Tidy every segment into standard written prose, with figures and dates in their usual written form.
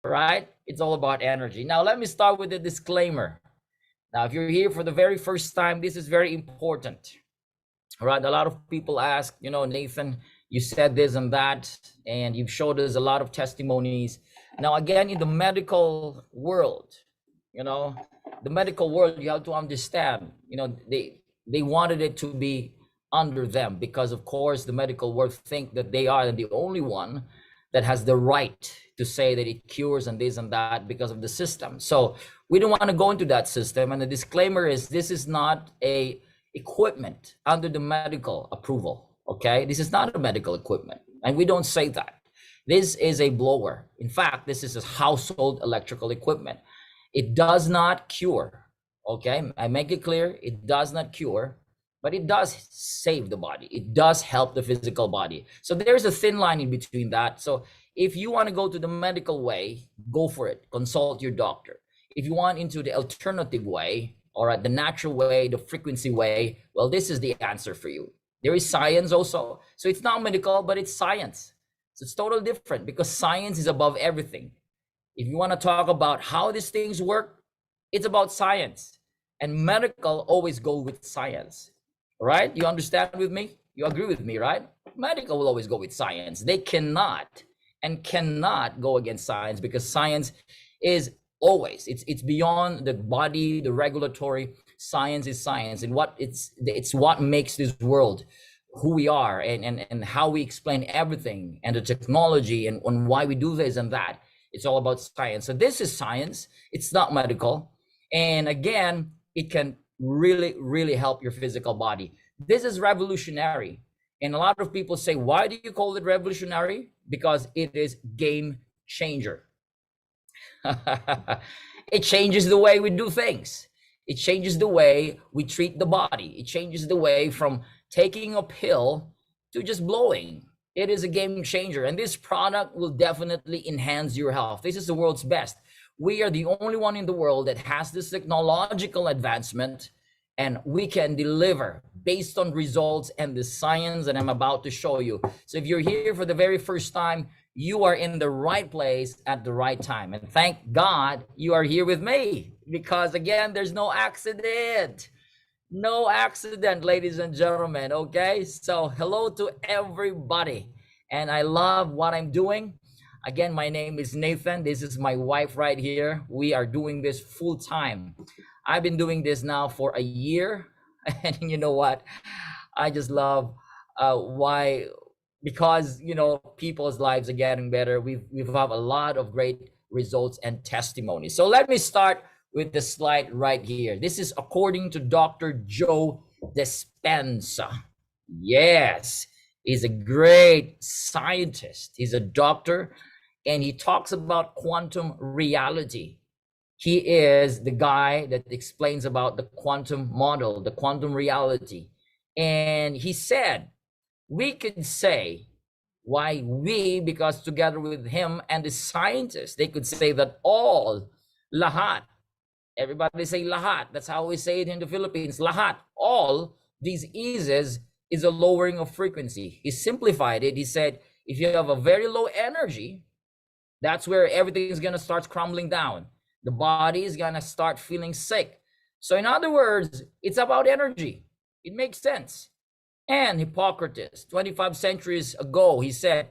right? It's all about energy. Now, let me start with a disclaimer. Now, if you're here for the very first time, this is very important. All right, a lot of people ask, Nathan, you said this and that, and you've showed us a lot of testimonies. Now, again, in the medical world, you know, the medical world, you have to understand, they wanted it to be under them because, of course, the medical world think that they are the only one that has the right to say that it cures and this and that because of the system. So we don't want to go into that system. And the disclaimer is this is not a equipment under the medical approval. Okay, this is not a medical equipment, and we don't say that. This is a blower. In fact, this is a household electrical equipment. It does not cure. Okay, I make it clear, it does not cure, but it does save the body. It does help the physical body. So there's a thin line in between that. So if you want to go to the medical way, go for it. Consult your doctor. If you want into the alternative way, all right, the natural way, the frequency way, well, this is the answer for you. There is science also. So it's not medical, but it's science. So it's totally different because science is above everything. If you want to talk about how these things work, it's about science. And medical always go with science, right? You understand with me? You agree with me, right? Medical will always go with science. They cannot go against science because science is always, it's beyond the body, the regulatory. Science is science, and it's what makes this world who we are, and how we explain everything, and the technology, and on why we do this and that. It's all about science. So this is science. It's not medical. And again, it can really, really help your physical body. This is revolutionary. And a lot of people say, why do you call it revolutionary? Because it is game changer. It changes the way we do things. It changes the way we treat the body. It changes the way from taking a pill to just blowing. It is a game changer. And this product will definitely enhance your health. This is the world's best. We are the only one in the world that has this technological advancement, and we can deliver based on results and the science that I'm about to show you. So if you're here for the very first time, you are in the right place at the right time. And thank God you are here with me, because again, there's no accident. No accident, ladies and gentlemen, okay? So hello to everybody. And I love what I'm doing. Again, my name is Nathan. This is my wife right here. We are doing this full time. I've been doing this now for a year. And you know what? I just love why, because, people's lives are getting better. We've had a lot of great results and testimonies. So let me start with the slide right here. This is according to Dr. Joe Dispenza. Yes, he's a great scientist. He's a doctor, and he talks about quantum reality. He is the guy that explains about the quantum model, the quantum reality. And he said, we could say why we, because together with him and the scientists, they could say that all, lahat, everybody say lahat. That's how we say it in the Philippines. Lahat. All these eases is a lowering of frequency. He simplified it. He said, if you have a very low energy, that's where everything is going to start crumbling down. The body is going to start feeling sick. So in other words, it's about energy. It makes sense. And Hippocrates, 25 centuries ago, he said,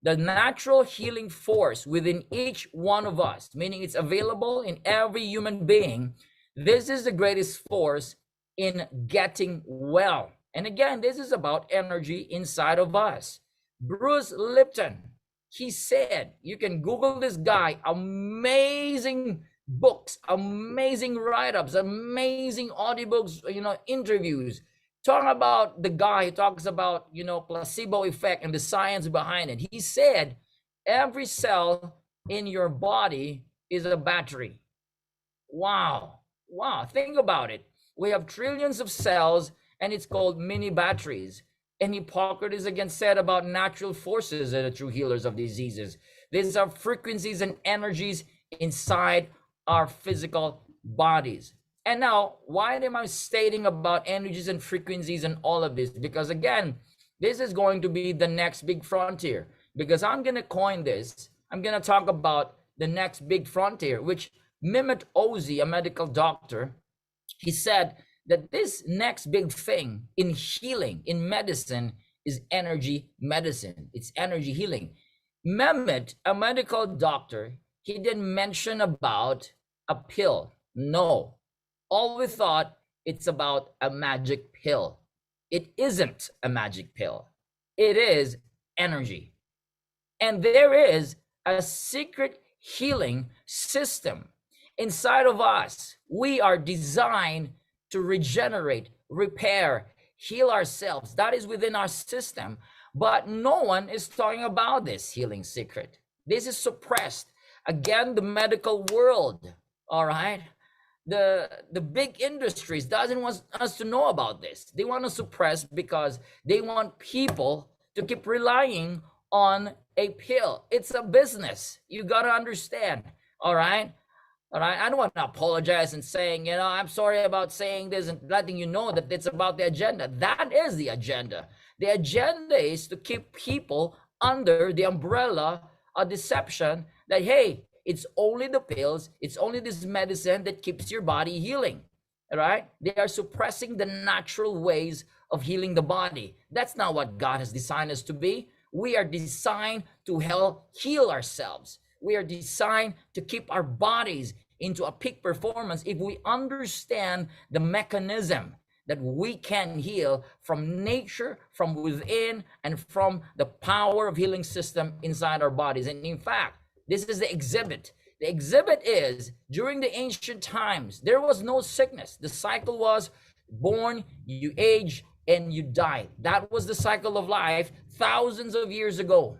the natural healing force within each one of us, meaning it's available in every human being, this is the greatest force in getting well. And again, this is about energy inside of us. Bruce Lipton, he said, you can Google this guy, amazing books, amazing write-ups, amazing audiobooks, interviews. Talk about the guy who talks about, placebo effect and the science behind it. He said, every cell in your body is a battery. Wow. Think about it. We have trillions of cells, and it's called mini batteries. And Hippocrates again said about natural forces that are true healers of diseases. These are frequencies and energies inside our physical bodies. And now, why am I stating about energies and frequencies and all of this? Because again, this is going to be the next big frontier. Because I'm going to coin this. I'm going to talk about the next big frontier, which Mehmet Ozi, a medical doctor, he said that this next big thing in healing, in medicine, is energy medicine. It's energy healing. Mehmet, a medical doctor, he didn't mention about a pill. No. All we thought it's about a magic pill. It isn't a magic pill. It is energy. And there is a secret healing system inside of us. We are designed to regenerate, repair, heal ourselves. That is within our system. But no one is talking about this healing secret. This is suppressed. Again, the medical world, all right? The big industries doesn't want us to know about this. They want to suppress because they want people to keep relying on a pill. It's a business. You got to understand, all right? All right, I don't want to apologize and saying, you know, I'm sorry about saying this and letting you know that it's about the agenda. That is the agenda. The agenda is to keep people under the umbrella of deception that, hey, it's only the pills, it's only this medicine that keeps your body healing. All right? They are suppressing the natural ways of healing the body. That's not what God has designed us to be. We are designed to help heal ourselves. We are designed to keep our bodies into a peak performance if we understand the mechanism that we can heal from nature, from within, and from the power of healing system inside our bodies. And in fact, this is the exhibit. The exhibit is, during the ancient times, there was no sickness. The cycle was born, you age, and you die. That was the cycle of life thousands of years ago.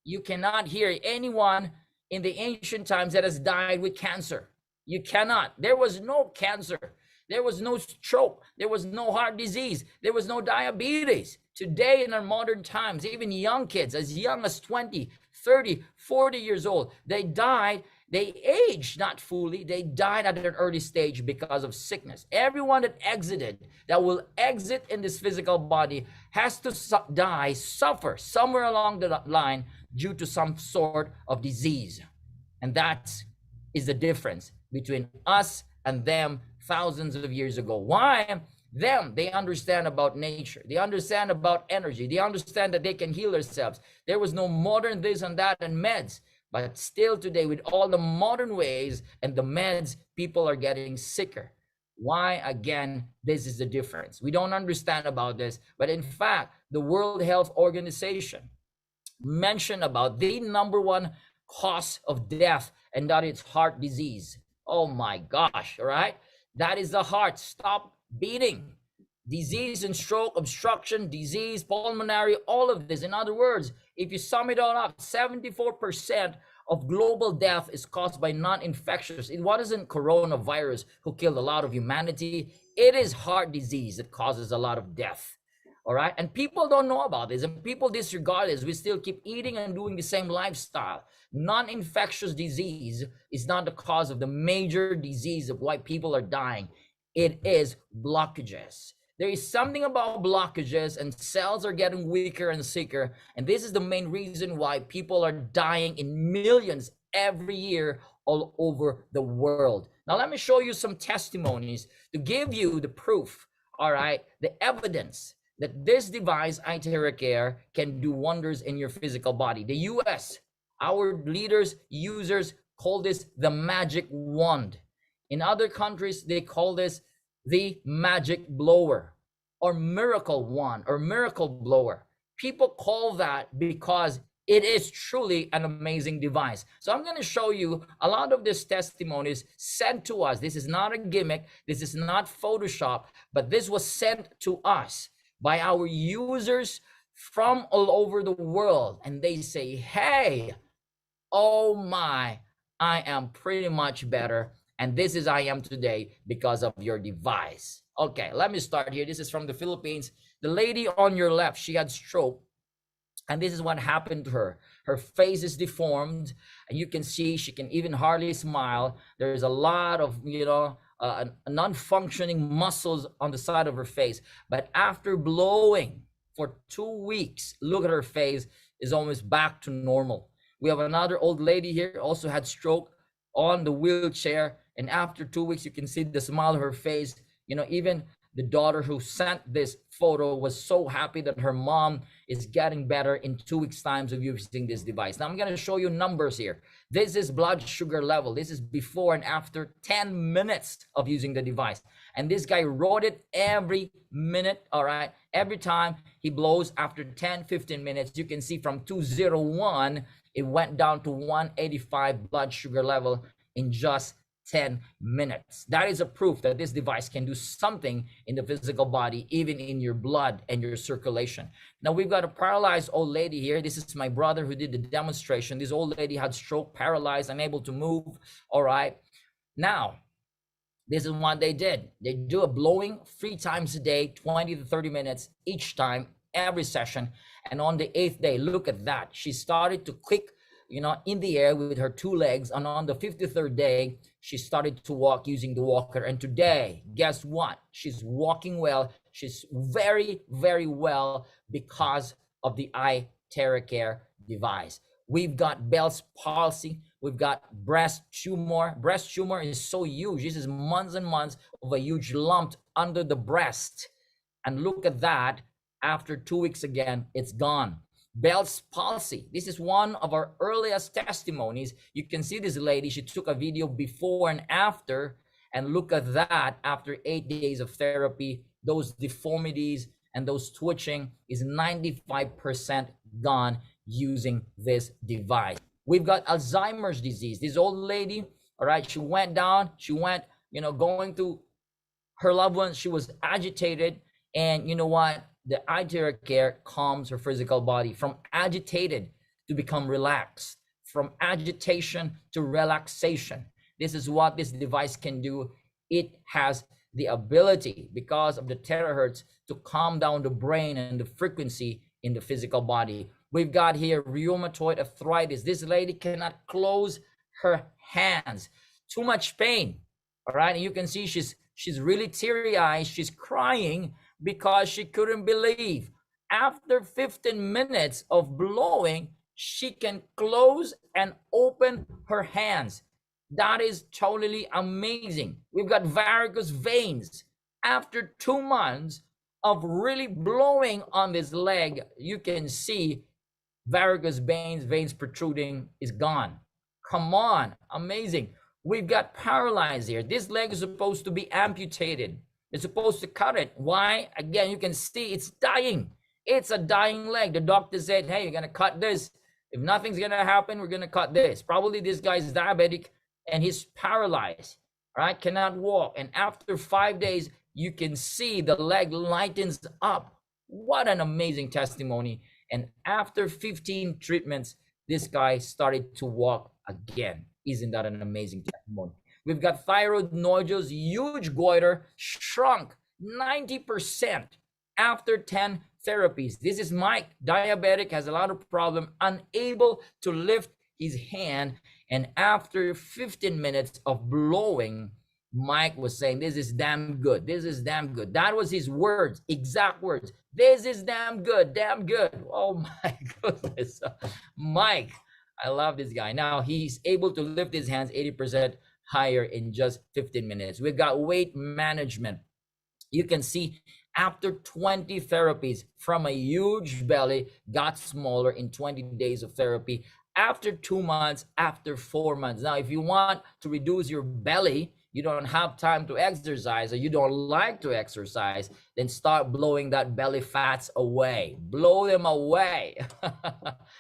You cannot hear anyone in the ancient times that has died with cancer. You cannot. There was no cancer. There was no stroke. There was no heart disease. There was no diabetes. Today in our modern times, even young kids, as young as 20, 30, 40 years old, they died. They aged not fully. They died at an early stage because of sickness. Everyone that exited, that will exit in this physical body, has to die, suffer somewhere along the line due to some sort of disease. And that is the difference between us and them thousands of years ago. Why? Them, they understand about nature. They understand about energy. They understand that they can heal themselves. There was no modern this and that and meds. But still today, with all the modern ways and the meds, people are getting sicker. Why? Again, this is the difference. We don't understand about this. But in fact, the World Health Organization mentioned about the number one cause of death, and that is heart disease. Oh my gosh, all right? That is the heart. Stop beating. Disease and stroke, obstruction, disease, pulmonary, all of this. In other words, if you sum it all up, 74% of global death is caused by non-infectious. It wasn't coronavirus who killed a lot of humanity. It is heart disease that causes a lot of death. All right. And people don't know about this, and people disregard this. We still keep eating and doing the same lifestyle. Non-infectious disease is not the cause of the major disease of why people are dying. It is blockages. There is something about blockages, and cells are getting weaker and sicker. And this is the main reason why people are dying in millions every year all over the world. Now, let me show you some testimonies to give you the proof, all right, the evidence that this device, ITeraCare, can do wonders in your physical body. The US, our leaders, users call this the magic wand. In other countries, they call this the magic blower or miracle wand or miracle blower. People call that because it is truly an amazing device. So I'm going to show you a lot of these testimonies sent to us. This is not a gimmick. This is not Photoshop, but this was sent to us by our users from all over the world. And they say, hey, oh my, I am pretty much better. And this is I am today because of your device. Okay, let me start here. This is from the Philippines. The lady on your left, she had stroke. And this is what happened to her. Her face is deformed. And you can see she can even hardly smile. There's a lot of, non-functioning muscles on the side of her face. But after blowing for 2 weeks, look at her face, is almost back to normal. We have another old lady here, also had stroke, on the wheelchair. And after 2 weeks, you can see the smile on her face. You know, even the daughter who sent this photo was so happy that her mom is getting better in 2 weeks times of using this device. Now I'm going to show you numbers here. This is blood sugar level. This is before and after 10 minutes of using the device. And this guy wrote it every minute, all right? Every time he blows after 10, 15 minutes, you can see from 201, it went down to 185 blood sugar level in just 10 minutes. That is a proof that this device can do something in the physical body, even in your blood and your circulation. Now we've got a paralyzed old lady here. This is my brother who did the demonstration. This old lady had stroke, paralyzed, unable to move. All right. Now, this is what they did. They do a blowing 3 times a day, 20 to 30 minutes each time, every session. And on the 8th day, look at that. She started to kick, you know, in the air with her 2 legs. And on the 53rd day, she started to walk using the walker. And today, guess what? She's walking well. She's very, very well because of the ITeraCare device. We've got Bell's palsy. We've got breast tumor. Breast tumor is so huge. This is months and months of a huge lump under the breast. And look at that. After 2 weeks again, it's gone. Bell's palsy. This is one of our earliest testimonies. You can see this lady. She took a video before and after. And look at that. After 8 days of therapy, those deformities and those twitching is 95% gone using this device. We've got Alzheimer's disease. This old lady, all right, she went down. She went, you know, going to her loved ones. She was agitated. And you know what? The ITeraCare calms her physical body from agitated to become relaxed, from agitation to relaxation. This is what this device can do. It has the ability, because of the terahertz, to calm down the brain and the frequency in the physical body. We've got here rheumatoid arthritis. This lady cannot close her hands. Too much pain. All right. And you can see she's really teary-eyed. She's crying because she couldn't believe. After 15 minutes of blowing, she can close and open her hands. That is totally amazing. We've got varicose veins. After 2 months of really blowing on this leg, you can see varicose veins protruding is gone. Come on, amazing. We've got paralyzed here. This leg is supposed to be amputated. It's supposed to cut it. Why? Again, you can see it's dying. It's a dying leg. The doctor said, hey, you're going to cut this. If nothing's going to happen, we're going to cut this. Probably this guy's diabetic and he's paralyzed, right? Cannot walk. And after 5 days, you can see the leg lightens up. What an amazing testimony. And after 15 treatments, this guy started to walk again. Isn't that an amazing testimony? We've got thyroid nodules, huge goiter, shrunk 90% after 10 therapies. This is Mike, diabetic, has a lot of problem, unable to lift his hand. And after 15 minutes of blowing, Mike was saying, this is damn good. This is damn good. That was his words, exact words. This is damn good, damn good. Oh my goodness. Mike, I love this guy. Now he's able to lift his hands 80% higher in just 15 minutes. We've got weight management. You can see after 20 therapies, from a huge belly, got smaller in 20 days of therapy. After 2 months, after 4 months. Now, if you want to reduce your belly, you don't have time to exercise, or you don't like to exercise, then start blowing that belly fats away. Blow them away.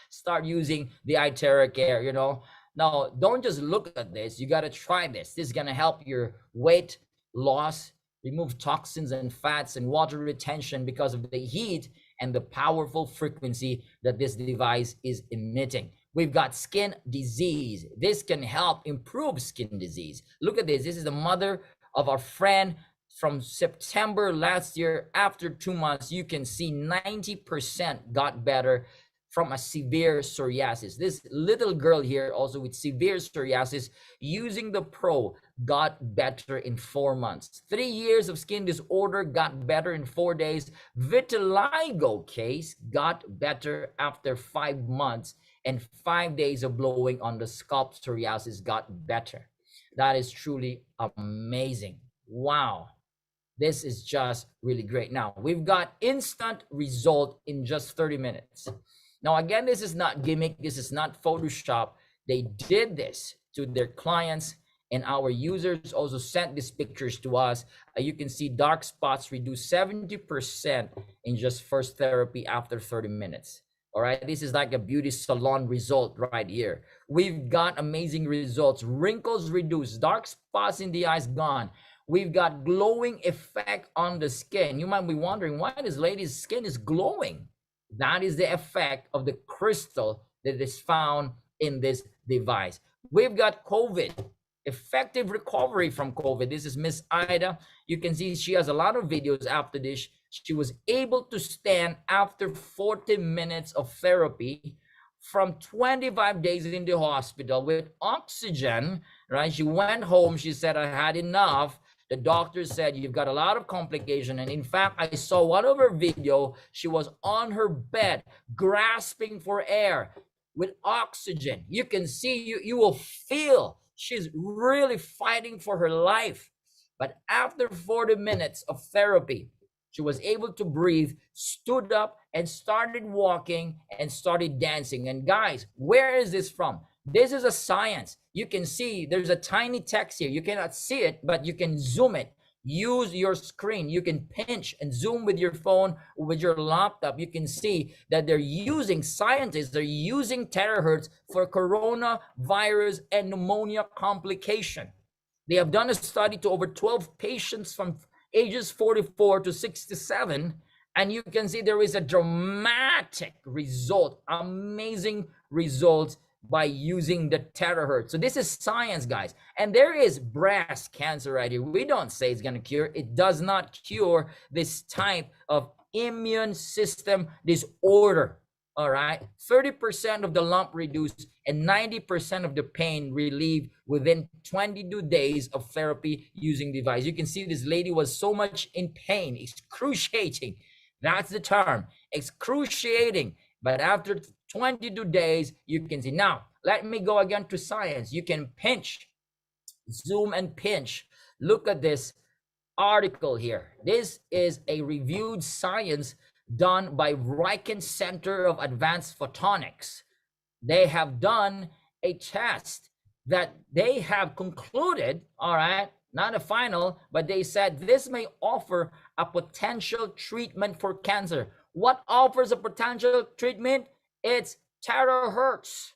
Start using the ITeraCare, you know. Now, don't just look at this. You got to try this. This is going to help your weight loss, remove toxins and fats and water retention because of the heat and the powerful frequency that this device is emitting. We've got skin disease. This can help improve skin disease. Look at this. This is the mother of our friend from September last year. After 2 months, you can see 90% got better from a severe psoriasis. This little girl here also with severe psoriasis using the Pro got better in 4 months. 3 years of skin disorder got better in 4 days. Vitiligo case got better after 5 months. and 5 days of blowing on the scalp psoriasis got better. That is truly amazing. Wow. This is just really great. Now, we've got instant result in just 30 minutes. Now, again, this is not gimmick. This is not Photoshop. They did this to their clients, and our users also sent these pictures to us. You can see dark spots reduce 70% in just first therapy after 30 minutes. All right, this is like a beauty salon result right here. We've got amazing results. Wrinkles reduced, dark spots in the eyes gone. We've got glowing effect on the skin. You might be wondering why this lady's skin is glowing. That is the effect of the crystal that is found in this device. We've got COVID, effective recovery from COVID. This is Miss Ida. You can see she has a lot of videos after this. She was able to stand after 40 minutes of therapy from 25 days in the hospital with oxygen, right? She went home. She said, I had enough. The doctor said, you've got a lot of complication. And in fact, I saw one of her video. She was on her bed, grasping for air with oxygen. You can see, you will feel she's really fighting for her life. But after 40 minutes of therapy, she was able to breathe, stood up, and started walking and started dancing. And guys, where is this from? This is a science. You can see there's a tiny text here. You cannot see it, but you can zoom it. Use your screen. You can pinch and zoom with your phone or with your laptop. You can see that they're using, scientists are using terahertz for coronavirus and pneumonia complication. They have done a study to over 12 patients from ages 44 to 67, and you can see there is a dramatic result, amazing results by using the terahertz. So this is science, guys. And there is breast cancer right here. We don't say it's going to cure. It does not cure this type of immune system disorder. All right, 30% of the lump reduced and 90% of the pain relieved within 22 days of therapy using device. You can see this lady was so much in pain, excruciating. That's the term, excruciating. But after 22 days, you can see. Now, let me go again to science. You can pinch, zoom and pinch. Look at this article here. This is a reviewed science done by Riken Center of Advanced Photonics. They have done a test that they have concluded, all right, not a final, but they said this may offer a potential treatment for cancer. What offers a potential treatment? It's terahertz.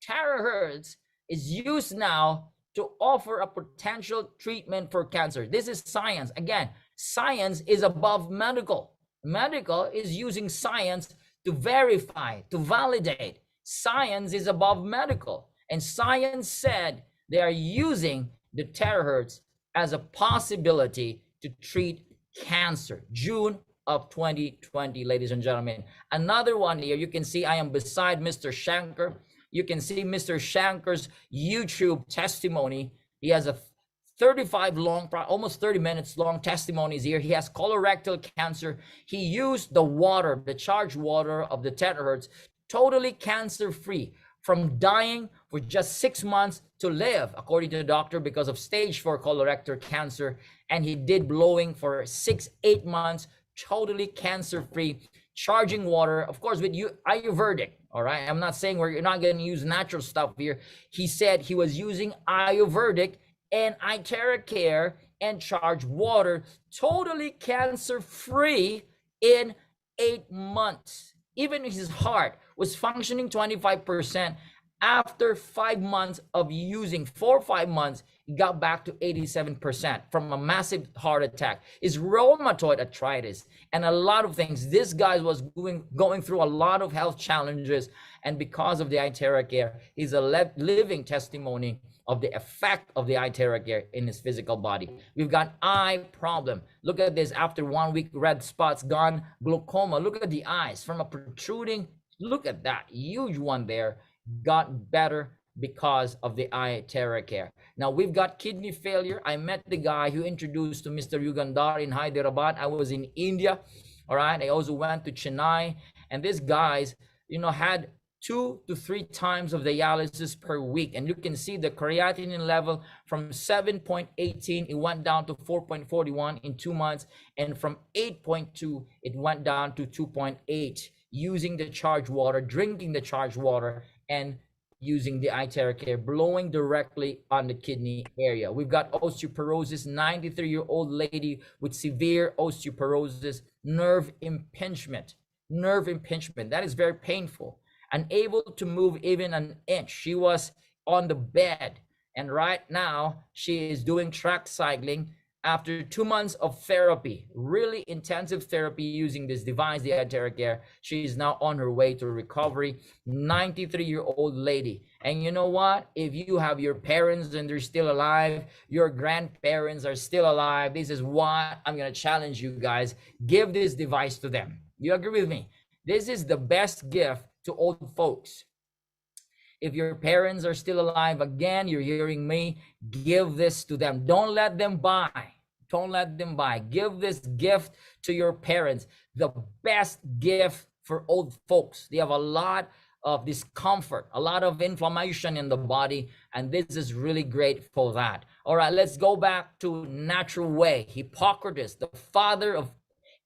Terahertz is used now to offer a potential treatment for cancer. This is science. Again, science is above medical. Medical is using science to verify, to validate. Science is above medical. And science said they are using the terahertz as a possibility to treat cancer. June of 2020, ladies and gentlemen. Another one here, you can see I am beside Mr. Shanker. You can see Mr. Shanker's YouTube testimony. He has a 35 long, almost 30 minutes long testimonies here. He has colorectal cancer. He used the water, the charged water of the terahertz, totally cancer-free, from dying for just 6 months to live, according to the doctor, because of stage 4 colorectal cancer. And he did blowing for 6-8 months, totally cancer-free, charging water, of course, with Ayurvedic. All right, I'm not saying you're not going to use natural stuff here. He said he was using Ayurvedic and ITeraCare and charged water, totally cancer-free in 8 months. Even his heart was functioning 25%. After 5 months of using, 4 or 5 months, he got back to 87% from a massive heart attack. His rheumatoid arthritis and a lot of things. This guy was going through a lot of health challenges, and because of the ITeraCare, he's a living testimony of the effect of the ITeraCare in his physical body. We've got eye problem. Look at this. After 1 week, red spots gone. Glaucoma. Look at the eyes from a protruding. Look at that huge one there. Got better because of the ITeraCare. Now we've got kidney failure. I met the guy who introduced to Mr. Yugandhar in Hyderabad. I was in India. All right. I also went to Chennai, and this guy's, had 2 to 3 times of dialysis per week. And you can see the creatinine level from 7.18, it went down to 4.41 in 2 months. And from 8.2, it went down to 2.8, using the charged water, drinking the charged water, and using the ITeraCare, blowing directly on the kidney area. We've got osteoporosis, 93-year-old lady with severe osteoporosis, nerve impingement. That is very painful. Unable to move even an inch. She was on the bed, and right now she is doing track cycling after 2 months of therapy, really intensive therapy using this device, the ITeraCare. She is now on her way to recovery. 93-year-old lady. And you know what? If you have your parents and they're still alive, your grandparents are still alive, this is what I'm going to challenge you guys. Give this device to them. You agree with me? This is the best gift to old folks. If your parents are still alive, again, you're hearing me, give this to them. Don't let them buy. Don't let them buy. Give this gift to your parents. The best gift for old folks. They have a lot of discomfort, a lot of inflammation in the body, and this is really great for that. All right, let's go back to natural way. Hippocrates, the father of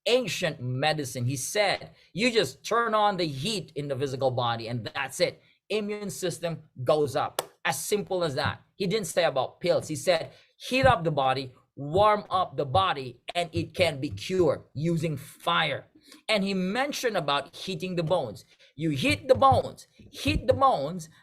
ancient medicine, he said, you just turn on the heat in the physical body and that's it. Immune system goes up. As simple as that. He didn't say about pills. He said, heat up the body, warm up the body, and it can be cured using fire. And he mentioned about heating the bones. You heat the bones,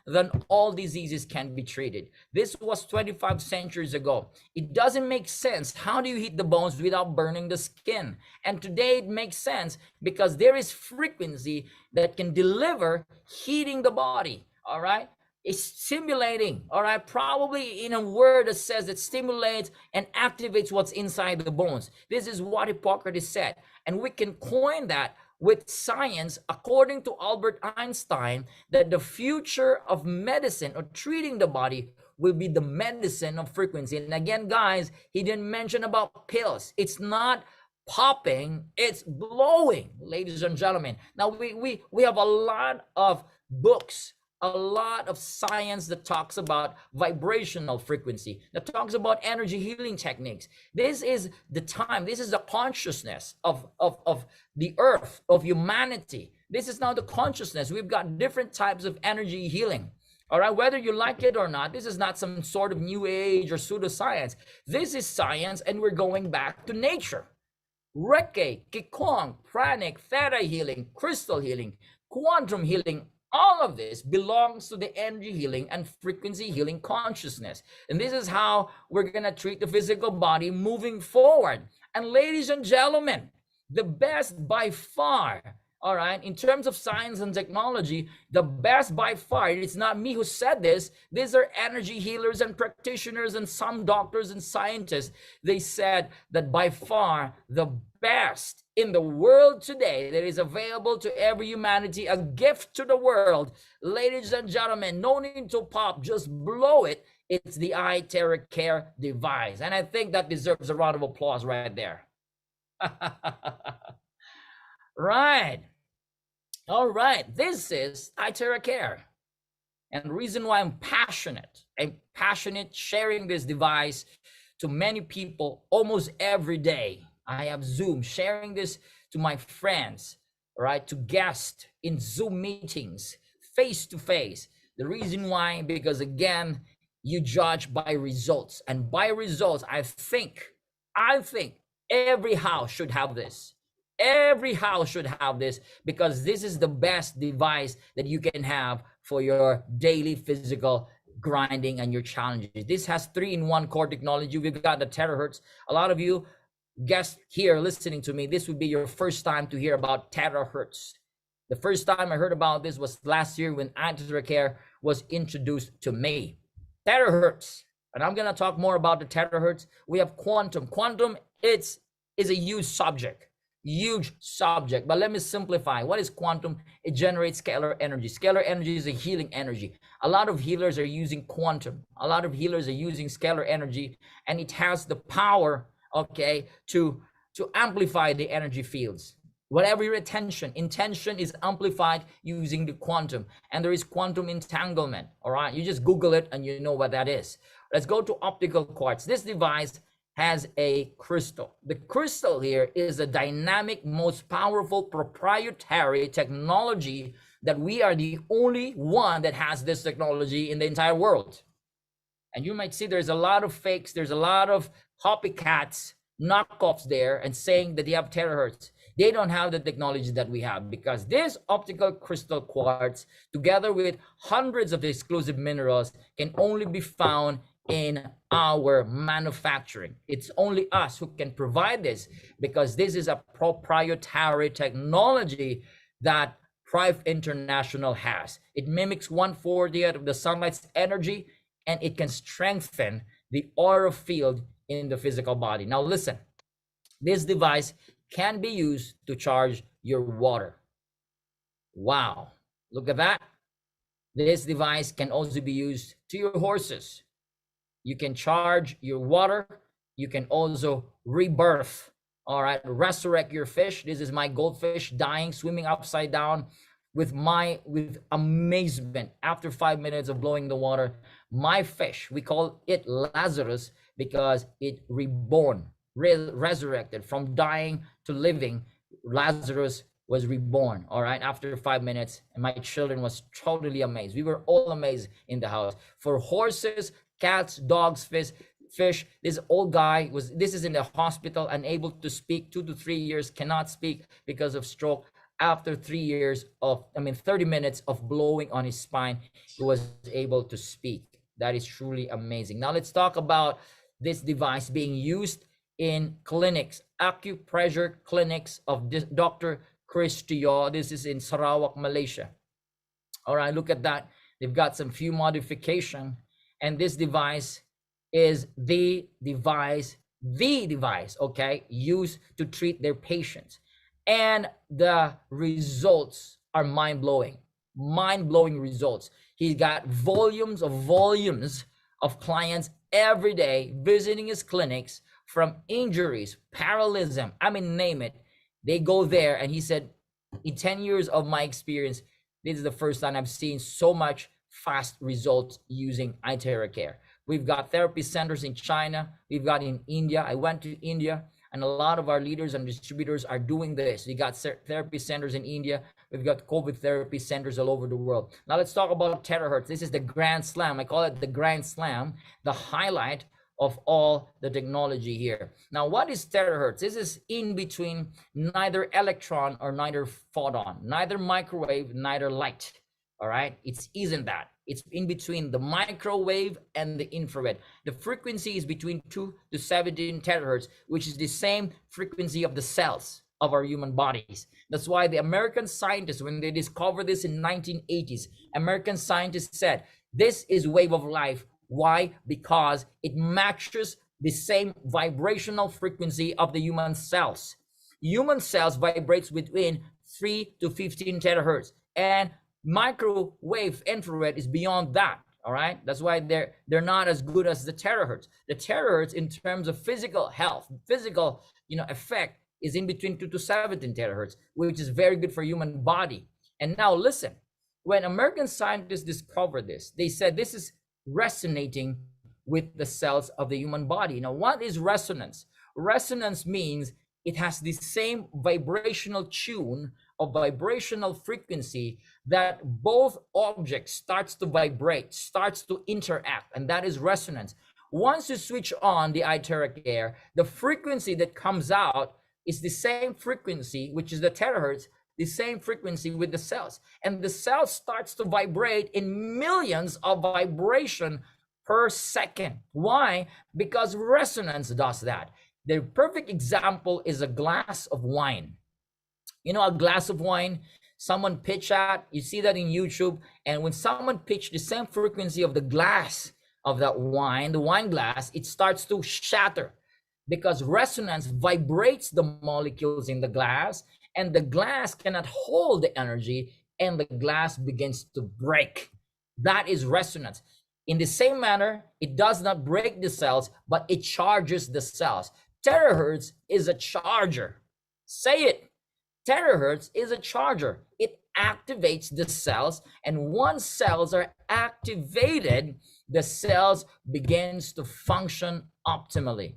then all diseases can be treated. This was 25 centuries ago. It doesn't make sense. How do you heat the bones without burning the skin? And today it makes sense because there is frequency that can deliver heating the body, all right? It's stimulating, all right? Probably in a word that says it stimulates and activates what's inside the bones. This is what Hippocrates said. And we can coin that with science, according to Albert Einstein, that the future of medicine or treating the body will be the medicine of frequency. And again, guys, he didn't mention about pills. It's not popping, it's blowing, ladies and gentlemen. Now, we have a lot of books, a lot of science that talks about vibrational frequency, that talks about energy healing techniques. This is the time, this is the consciousness of the earth, of humanity. This is now the consciousness. We've got different types of energy healing. All right, whether you like it or not, this is not some sort of new age or pseudoscience. This is science, and we're going back to nature. Reiki, Qigong, pranic, theta healing, crystal healing, quantum healing, all of this belongs to the energy healing and frequency healing consciousness. And this is how we're going to treat the physical body moving forward. And ladies and gentlemen, the best by far, all right, in terms of science and technology, the best by far, it's not me who said this, these are energy healers and practitioners and some doctors and scientists. They said that by far the best in the world today that is available to every humanity, a gift to the world, ladies and gentlemen, no need to pop, just blow it. It's the ITeraCare device. And I think that deserves a round of applause right there. Right. All right. This is ITeraCare. And the reason why I'm passionate sharing this device to many people almost every day. I have Zoom, sharing this to my friends, right? To guests in Zoom meetings, face to face. The reason why, because again, you judge by results. And by results, I think every house should have this. Every house should have this because this is the best device that you can have for your daily physical grinding and your challenges. This has 3-in-1 core technology. We've got the terahertz. A lot of you guests here listening to me, this would be your first time to hear about terahertz. The first time I heard about this was last year when ITeraCare was introduced to me. Terahertz, and I'm gonna talk more about the terahertz. We have quantum. Quantum, is a huge subject, but let me simplify. What is quantum? It generates scalar energy. Scalar energy is a healing energy. A lot of healers are using quantum. A lot of healers are using scalar energy, and it has the power, okay, to amplify the energy fields. Whatever your intention is amplified using the quantum, and there is quantum entanglement. All right, you just Google it and you know what that is. Let's go to optical quartz. This device has a crystal. The crystal here is a dynamic, most powerful proprietary technology that we are the only one that has this technology in the entire world. And you might see there's a lot of fakes, there's a lot of copycats, knockoffs there, and saying that they have terahertz. They don't have the technology that we have, because this optical crystal quartz, together with hundreds of exclusive minerals, can only be found in our manufacturing. It's only us who can provide this, because this is a proprietary technology that Prive International has. It mimics 1/40th of the sunlight's energy, and it can strengthen the aura field in the physical body. Now listen, this device can be used to charge your water. Wow, look at that. This device can also be used to your horses. You can charge your water. You can also rebirth, all right, resurrect your fish. This is my goldfish dying, swimming upside down with amazement. After 5 minutes of blowing the water, my fish, we call it Lazarus because it resurrected from dying to living. Lazarus was reborn, all right, after 5 minutes, and my children was totally amazed. We were all amazed in the house. For horses, cats, dogs, fish, this old guy this is in the hospital, unable to speak, 2 to 3 years, cannot speak because of stroke. After 30 minutes of blowing on his spine, he was able to speak. That is truly amazing. Now let's talk about this device being used in clinics, acupressure clinics of Dr. Chris Teo. This is in Sarawak, Malaysia. All right, look at that. They've got some few modification, and this device is the device, okay, used to treat their patients. And the results are mind-blowing results. He got volumes of clients every day visiting his clinics, from injuries, parallelism, I mean, name it. They go there, and he said, in 10 years of my experience, this is the first time I've seen so much fast results using ITeraCare. We've got therapy centers in China. We've got in India. I went to India, and a lot of our leaders and distributors are doing this. We got therapy centers in India. We've got COVID therapy centers all over the world. Now let's talk about terahertz. This is the grand slam. I call it the grand slam, the highlight of all the technology here. Now, what is terahertz? This is in between neither electron or neither photon, neither microwave, neither light. All right, isn't that. It's in between the microwave and the infrared. The frequency is between 2 to 17 terahertz, which is the same frequency of the cells of our human bodies. That's why the American scientists, when they discovered this in 1980s, American scientists said, this is wave of life. Why? Because it matches the same vibrational frequency of the human cells. Human cells vibrates between 3 to 15 terahertz, and microwave infrared is beyond that. All right, that's why they're not as good as the terahertz. The terahertz, in terms of physical health, physical effect, is in between 2 to 17 terahertz, which is very good for human body. And now listen, when American scientists discovered this, they said this is resonating with the cells of the human body. Now, what is resonance? Resonance means it has the same vibrational tune of vibrational frequency that both objects starts to vibrate, starts to interact, and that is resonance. Once you switch on the ITeraCare, the frequency that comes out is the same frequency, which is the terahertz, the same frequency with the cells. And the cell starts to vibrate in millions of vibration per second. Why? Because resonance does that. The perfect example is a glass of wine. You know, a glass of wine, someone pitch at, you see that in YouTube, and when someone pitch the same frequency of the glass of that wine, the wine glass, it starts to shatter, because resonance vibrates the molecules in the glass, and the glass cannot hold the energy, and the glass begins to break. That is resonance. In the same manner, it does not break the cells, but it charges the cells. Terahertz is a charger. Say it. Terahertz is a charger. It activates the cells, and once cells are activated, the cells begins to function optimally.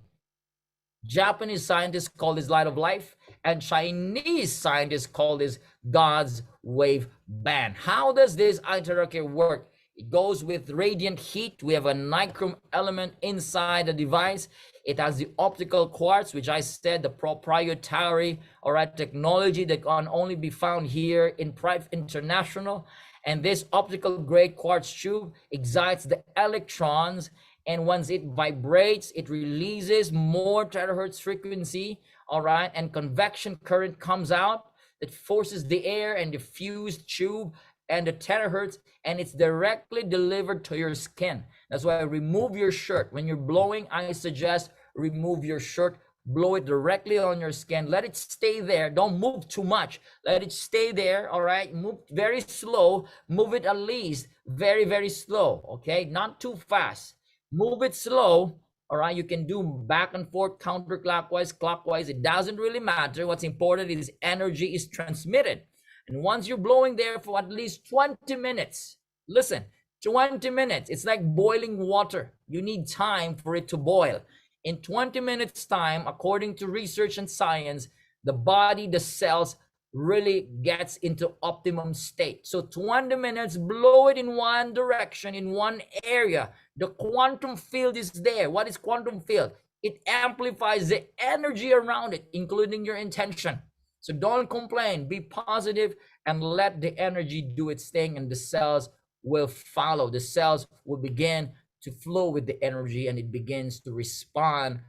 Japanese scientists call this light of life, and Chinese scientists call this God's wave band. How does this ITeraCare work? It goes with radiant heat. We have a nichrome element inside the device. It has the optical quartz, which I said, the proprietary, all right, technology that can only be found here in Private International. And this optical grade quartz tube excites the electrons, and once it vibrates, it releases more terahertz frequency, all right, and convection current comes out that forces the air and the fused tube and the terahertz, and it's directly delivered to your skin. That's why remove your shirt. When you're blowing, I suggest remove your shirt, blow it directly on your skin, let it stay there, don't move too much, let it stay there, all right, move very slow, move it at least very, very slow, okay, not too fast, move it slow, all right, you can do back and forth, counterclockwise, clockwise, it doesn't really matter, what's important is energy is transmitted. And once you're blowing there for at least 20 minutes, listen, 20 minutes, it's like boiling water, you need time for it to boil. In 20 minutes time, according to research and science, the body, the cells really gets into optimum state. So 20 minutes, blow it in one direction, in one area. The quantum field is there. What is quantum field? It amplifies the energy around it, including your intention. So don't complain, be positive, and let the energy do its thing, and the cells will follow. The cells will begin to flow with the energy, and it begins to respond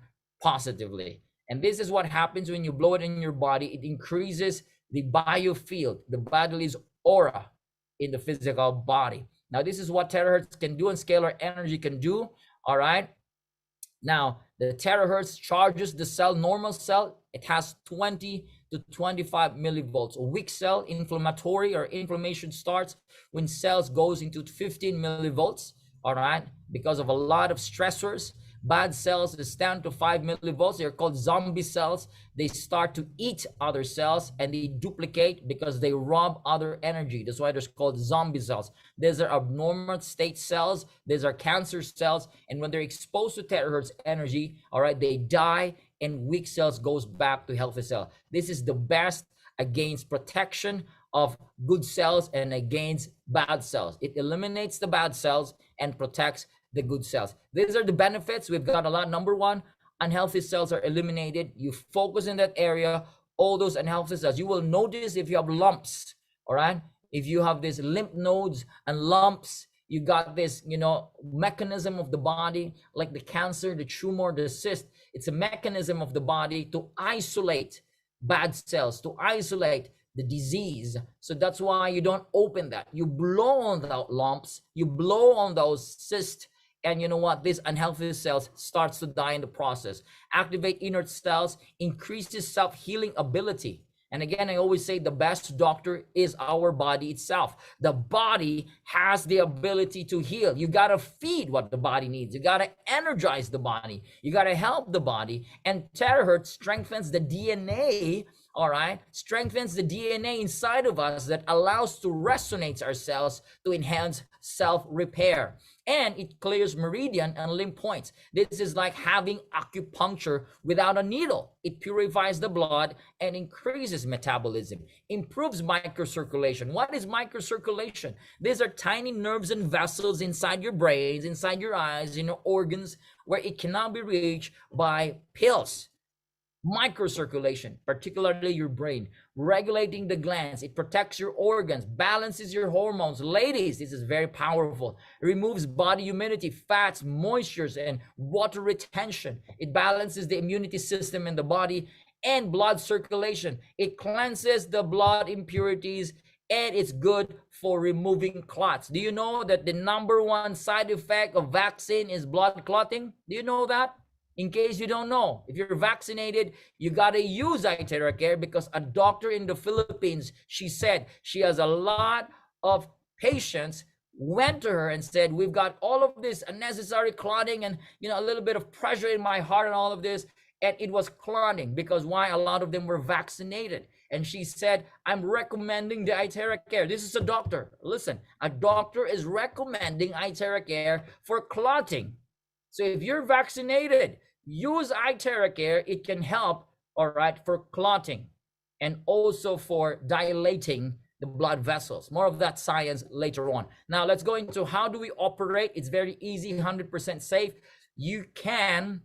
positively. And this is what happens when you blow it in your body. It increases the biofield, the body's aura in the physical body. Now, this is what terahertz can do and scalar energy can do, all right? Now, the terahertz charges the cell, normal cell, it has 20 to 25 millivolts. A weak cell, inflammatory or inflammation starts when cells goes into 15 millivolts, all right, because of a lot of stressors. Bad cells is down to 5 millivolts. They're called zombie cells. They start to eat other cells and they duplicate because they rob other energy. That's why they're called zombie cells. These are abnormal state cells. These are cancer cells. And when they're exposed to terahertz energy, all right, they die, and weak cells goes back to healthy cell. This is the best against protection of good cells and against bad cells. It eliminates the bad cells and protects the good cells. These are the benefits. We've got a lot. Number one, unhealthy cells are eliminated. You focus in that area, all those unhealthy cells. You will notice if you have lumps, all right? If you have these lymph nodes and lumps, you got this, mechanism of the body, like the cancer, the tumor, the cyst. It's a mechanism of the body to isolate bad cells, to isolate the disease. So that's why you don't open that. You blow on those lumps, you blow on those cysts, and you know what? These unhealthy cells starts to die in the process. Activate inert cells, increases self-healing ability. And again, I always say the best doctor is our body itself. The body has the ability to heal. You got to feed what the body needs. You got to energize the body. You got to help the body. And terahertz strengthens the DNA, all right? Strengthens the DNA inside of us that allows to resonate our cells to enhance self-repair. And it clears meridian and lymph points. This is like having acupuncture without a needle. It purifies the blood and increases metabolism, improves microcirculation. What is microcirculation? These are tiny nerves and vessels inside your brains, inside your eyes, in your organs, where it cannot be reached by pills. Microcirculation, particularly your brain, regulating the glands, it protects your organs, balances your hormones. Ladies, this is very powerful. It removes body humidity, fats, moistures, and water retention. It balances the immunity system in the body and blood circulation. It cleanses the blood impurities, and it's good for removing clots. Do you know that the number one side effect of vaccine is blood clotting? Do you know that? In case you don't know, if you're vaccinated, you got to use ITeraCare, because a doctor in the Philippines, she said she has a lot of patients went to her and said, we've got all of this unnecessary clotting and, a little bit of pressure in my heart and all of this. And it was clotting because why? A lot of them were vaccinated. and she said, I'm recommending the ITeraCare. This is a doctor. Listen, a doctor is recommending ITeraCare for clotting. So if you're vaccinated, use ITeraCare. It can help, all right, for clotting and also for dilating the blood vessels. More of that science later on. Now let's go into how do we operate. It's very easy, 100% safe. You can,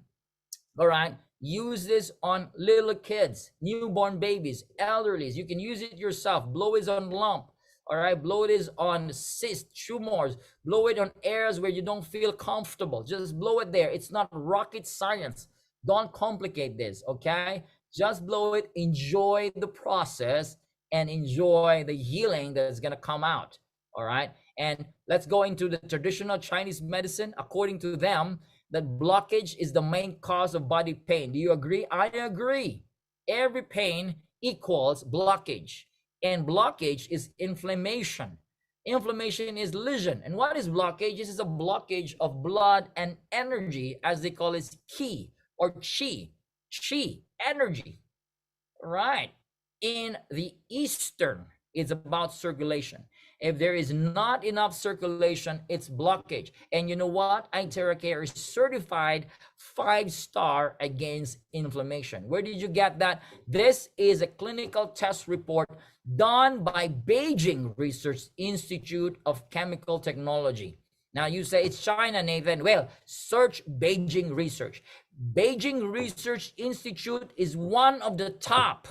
all right, use this on little kids, newborn babies, elderlies. You can use it yourself. Blow it on lump. All right, blow it on cysts, tumors. Blow it on areas where you don't feel comfortable. Just blow it there. It's not rocket science. Don't complicate this, okay? Just blow it, enjoy the process, and enjoy the healing that's gonna come out, all right? And let's go into the traditional Chinese medicine. According to them, that blockage is the main cause of body pain. Do you agree? I agree. Every pain equals blockage, and blockage is inflammation. Inflammation is lesion. And what is blockage? This is a blockage of blood and energy, as they call it, qi or chi. Chi, energy, right? In the Eastern, it's about circulation. If there is not enough circulation, it's blockage. And you know what? ITeraCare is certified 5-star against inflammation. Where did you get that? This is a clinical test report done by Beijing Research Institute of Chemical Technology. Now you say it's China, Nathan. Well, search Beijing Research. Beijing Research Institute is one of the top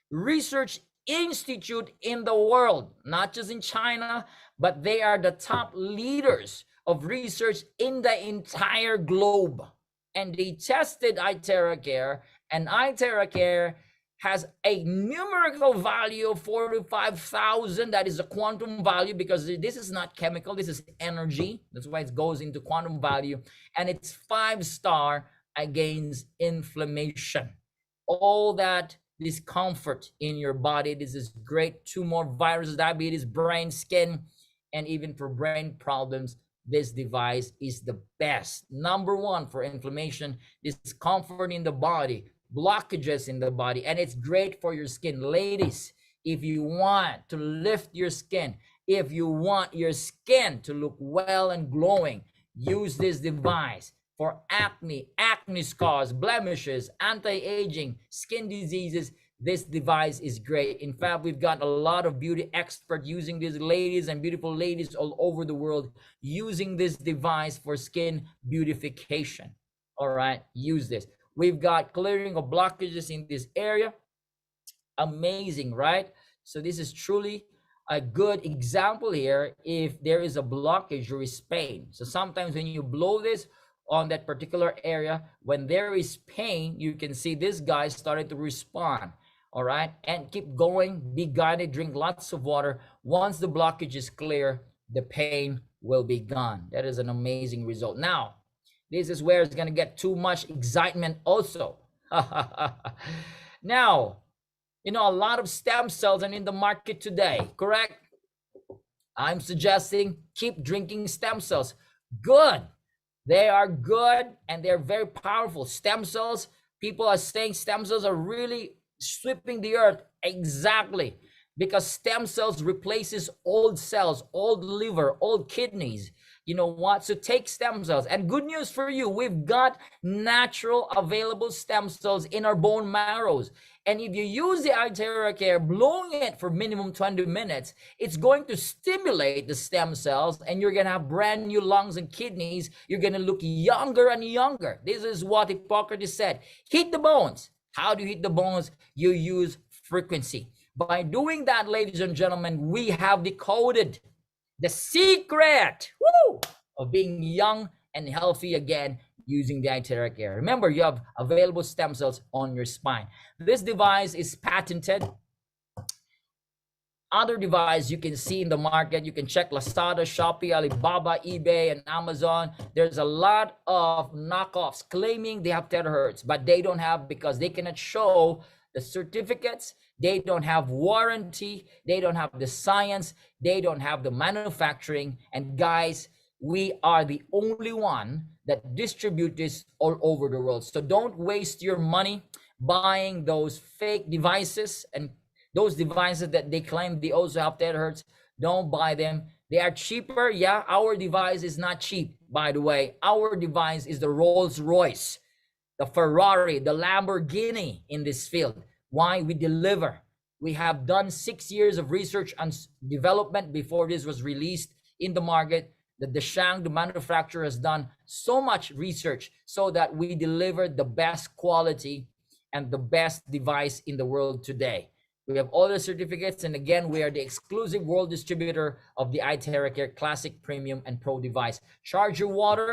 research institute in the world, not just in China, but they are the top leaders of research in the entire globe. And they tested ITeraCare, and ITeraCare has a numerical value of 45,000. That is a quantum value, because this is not chemical, this is energy. That's why it goes into quantum value. And it's 5-star against inflammation. All that discomfort in your body. This is great. Tumor, virus, diabetes, brain, skin, and even for brain problems, this device is the best. Number one for inflammation, discomfort in the body, blockages in the body, and it's great for your skin. Ladies, if you want to lift your skin, if you want your skin to look well and glowing, use this device. For acne, acne scars, blemishes, anti-aging, skin diseases, this device is great. In fact, we've got a lot of beauty experts using this, ladies and beautiful ladies all over the world using this device for skin beautification. All right, use this. We've got clearing of blockages in this area. Amazing, right? So this is truly a good example here. If there is a blockage, there is pain. So sometimes when you blow this on that particular area, when there is pain, you can see this guy started to respond. All right, and keep going, be guided, drink lots of water. Once the blockage is clear, the pain will be gone. That is an amazing result. Now, this is where it's going to get too much excitement also. Now, you know, a lot of stem cells are in the market today, correct? I'm suggesting keep drinking stem cells. Good. They are good and they're very powerful. Stem cells, people are saying stem cells are really sweeping the earth. Exactly. Because stem cells replaces old cells, old liver, old kidneys. You know what? So take stem cells. And good news for you, we've got natural available stem cells in our bone marrows. And if you use the ITeraCare, blowing it for minimum 20 minutes, it's going to stimulate the stem cells and you're going to have brand new lungs and kidneys. You're going to look younger and younger. This is what Hippocrates said. Hit the bones. How do you hit the bones? You use frequency. By doing that, ladies and gentlemen, we have decoded the secret, woo, of being young and healthy again using the ITeraCare. Remember, you have available stem cells on your spine. This device is patented. Other device you can see in the market, you can check Lazada, Shopee, Alibaba, eBay, and Amazon. There's a lot of knockoffs claiming they have terahertz, but they don't have, because they cannot show the certificates. They don't have warranty. They don't have the science. They don't have the manufacturing. And guys, we are the only one that distribute this all over the world. So don't waste your money buying those fake devices and Those devices that they claim they also have terahertz, don't buy them. They are cheaper. Yeah, our device is not cheap, by the way. Our device is the Rolls Royce, the Ferrari, the Lamborghini in this field. Why? We deliver. We have done 6 years of research and development before this was released in the market. The Deshang, the manufacturer, has done so much research so that we deliver the best quality and the best device in the world today. We have all the certificates, and again, we are the exclusive world distributor of the ITeraCare Classic, Premium, and Pro device. Charge your water,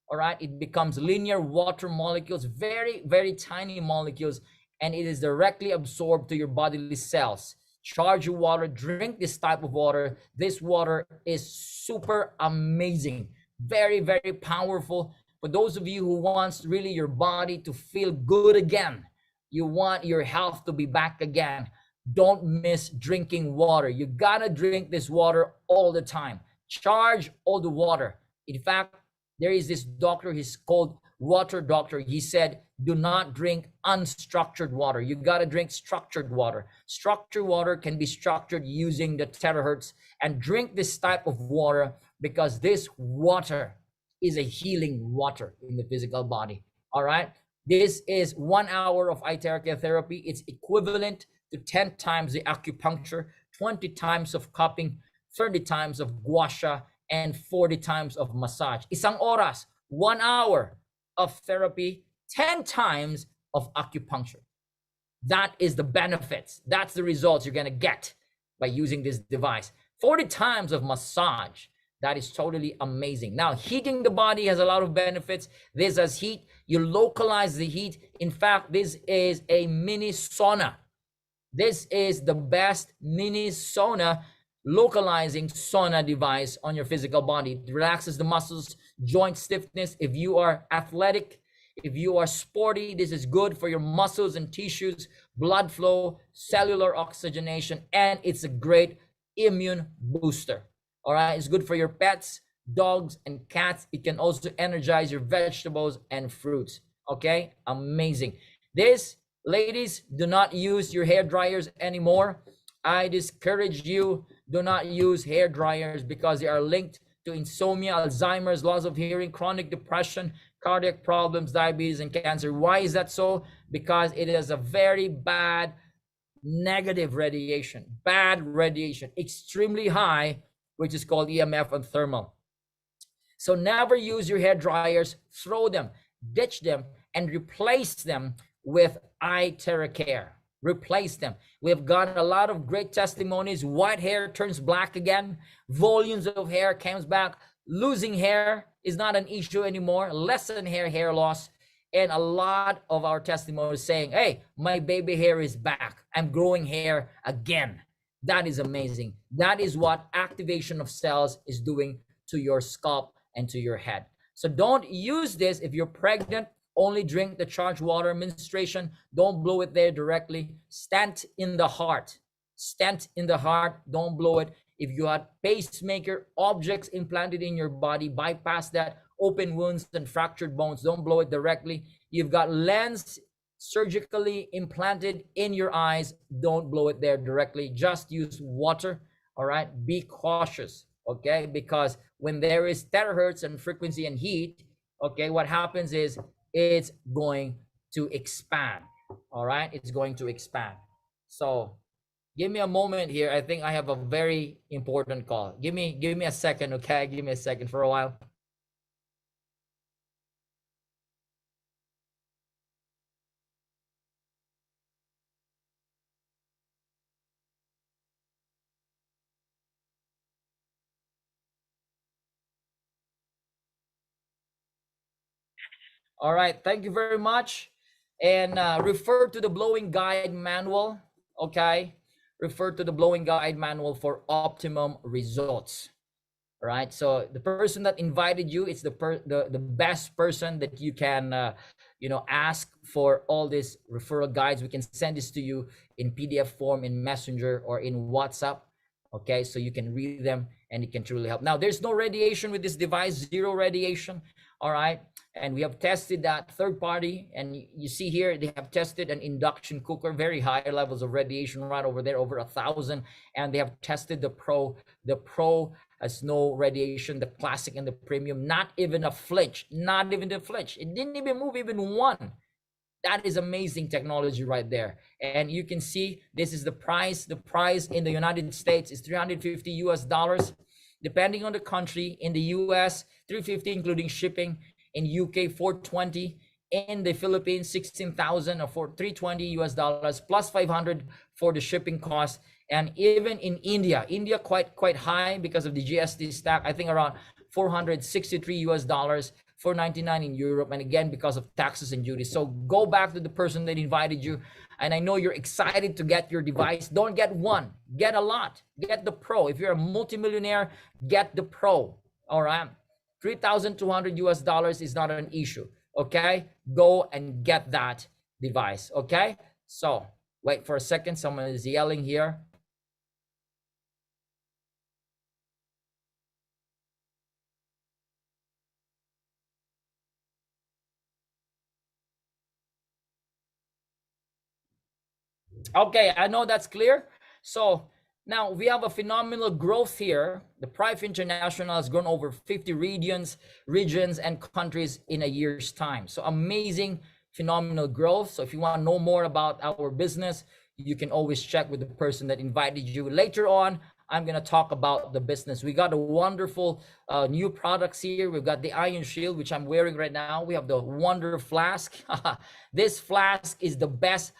all right? It becomes linear water molecules, very, very tiny molecules, and it is directly absorbed to your bodily cells. Charge your water, drink this type of water. This water is super amazing, very, very powerful. For those of you who wants really your body to feel good again, you want your health to be back again, don't miss drinking water. You gotta drink this water all the time. Charge all the water. In fact, there is this doctor, he's called Water Doctor. He said, do not drink unstructured water. You gotta drink structured water. Structured water can be structured using the terahertz, and drink this type of water because this water is a healing water in the physical body. All right. This is 1 hour of ITeraCare therapy. It's equivalent to 10 times the acupuncture, 20 times of cupping, 30 times of gua sha, and 40 times of massage. Isang oras, 1 hour of therapy, 10 times of acupuncture. That is the benefits. That's the results you're gonna get by using this device. 40 times of massage. That is totally amazing. Now, heating the body has a lot of benefits. This has heat. You localize the heat. In fact, this is a mini sauna. This is the best mini sauna, localizing sauna device on your physical body. It relaxes the muscles, joint stiffness. If you are athletic, if you are sporty, this is good for your muscles and tissues, blood flow, cellular oxygenation, and it's a great immune booster. All right, it's good for your pets, dogs, and cats. It can also energize your vegetables and fruits. Okay, amazing. This, ladies, do not use your hair dryers anymore. I discourage you, do not use hair dryers because they are linked to insomnia, Alzheimer's, loss of hearing, chronic depression, cardiac problems, diabetes, and cancer. Why is that so? Because it is a very bad negative radiation, bad radiation, extremely high, which is called EMF and thermal. So never use your hair dryers, throw them, ditch them, and replace them with ITeraCare. Replace them. We've got a lot of great testimonies. White hair turns black again. Volumes of hair comes back. Losing hair is not an issue anymore. Lessen hair loss. And a lot of our testimonies saying, hey, my baby hair is back. I'm growing hair again. That is amazing. That is what activation of cells is doing to your scalp and to your head. So don't use this if you're pregnant. Only drink the charged water. Menstruation, don't blow it there directly. Stent in the heart. Stent in the heart, don't blow it. If you had pacemaker, objects implanted in your body, bypass that. Open wounds and fractured bones, don't blow it directly. You've got lens surgically implanted in your eyes, don't blow it there directly. Just use water, all right? Be cautious, okay? Because when there is terahertz and frequency and heat, okay, what happens is it's going to expand, all right? It's going to expand. So give me a moment here. I think I have a very important call. Give me a second, okay? Give me a second for a while. All right, thank you very much. And refer to the blowing guide manual, okay? Refer to the blowing guide manual for optimum results. All right, so the person that invited you, it's the best person that you can ask for all these referral guides. We can send this to you in PDF form, in Messenger, or in WhatsApp. Okay, so you can read them and it can truly help. Now, there's no radiation with this device, zero radiation. All right, And we have tested that third party, and you see here they have tested an induction cooker, very high levels of radiation right over there, over 1,000. And they have tested the Pro. The Pro has no radiation, the classic and the premium, not even a flinch, not even a flinch. It didn't even move even one. That is amazing technology right there. And you can see this is the price. The price in the United States is $350 depending on the country. In the US, $350 including shipping. In UK, $420. In the Philippines, 16,000 or for $320 plus 500 for the shipping cost. And even in India quite high because of the GST stack. I think around $463, $499 in Europe, and again because of taxes and duties. So go back to the person that invited you, and I know you're excited to get your device. Don't get one, get a lot. Get the Pro. If you're a multimillionaire, get the Pro. All right, $3,200 is not an issue. Okay, go and get that device. Okay, so wait for a second. Someone is yelling here. Okay, I know that's clear. So now we have a phenomenal growth here. The Prive International has grown over 50 regions and countries in a year's time. So amazing, phenomenal growth. So if you want to know more about our business, you can always check with the person that invited you. Later on, I'm going to talk about the business. We got a wonderful new products here. We've got the Iron Shield, which I'm wearing right now. We have the Wonder Flask. This flask is the best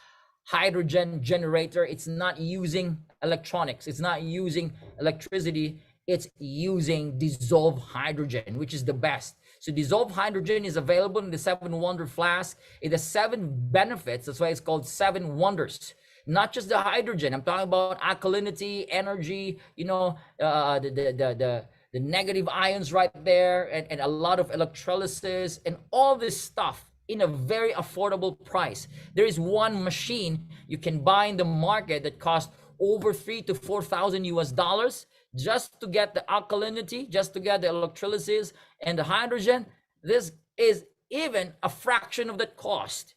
hydrogen generator. It's not using electronics, it's not using electricity, it's using dissolved hydrogen, which is the best. So dissolved hydrogen is available in the 7 Wonder Flask. It has 7 benefits. That's why it's called 7 wonders. Not just the hydrogen, I'm talking about alkalinity, energy, you know, the negative ions right there, and a lot of electrolysis and all this stuff in a very affordable price. There is one machine you can buy in the market that costs over $3,000 to $4,000 just to get the alkalinity, just to get the electrolysis and the hydrogen. This is even a fraction of that cost.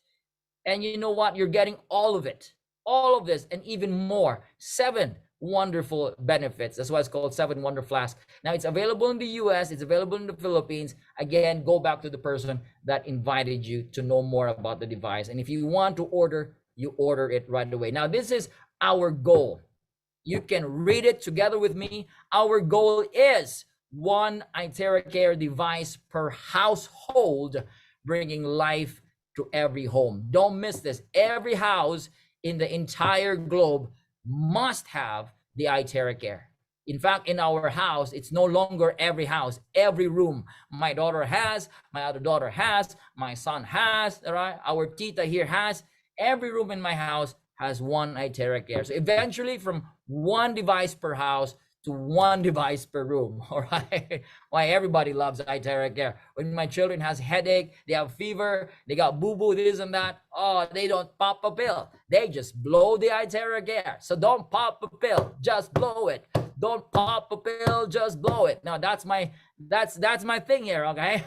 And you know what? You're getting all of it, all of this, and even more. 7 wonderful benefits. That's why it's called 7 Wonder Flask. Now it's available in the US, it's available in the Philippines. Again, go back to the person that invited you to know more about the device. And if you want to order, you order it right away. Now this is our goal. You can read it together with me. Our goal is 1 ITeraCare device per household, bringing life to every home. Don't miss this. Every house in the entire globe must have the ITeraCare. In fact, in our house, it's no longer every house, every room. My daughter has, my other daughter has, my son has, right? Our tita here has. Every room in my house has 1 ITeraCare. So eventually, from 1 device per house to 1 device per room. All right, why everybody loves ITeraCare. When my children has headache, they have fever, they got boo-boo, this and that, oh, they don't pop a pill, they just blow the ITeraCare. So don't pop a pill, just blow it. Don't pop a pill, just blow it. Now that's my thing here. Okay.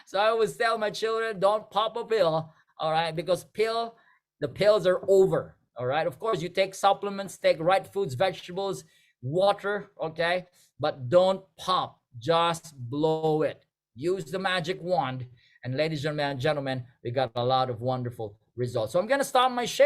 So I always tell my children, don't pop a pill, all right, because the pills are over. All right, of course you take supplements, take right foods, vegetables, water, okay, but don't pop, just blow it. Use the magic wand, and ladies and gentlemen, we got a lot of wonderful results. So I'm gonna stop my share.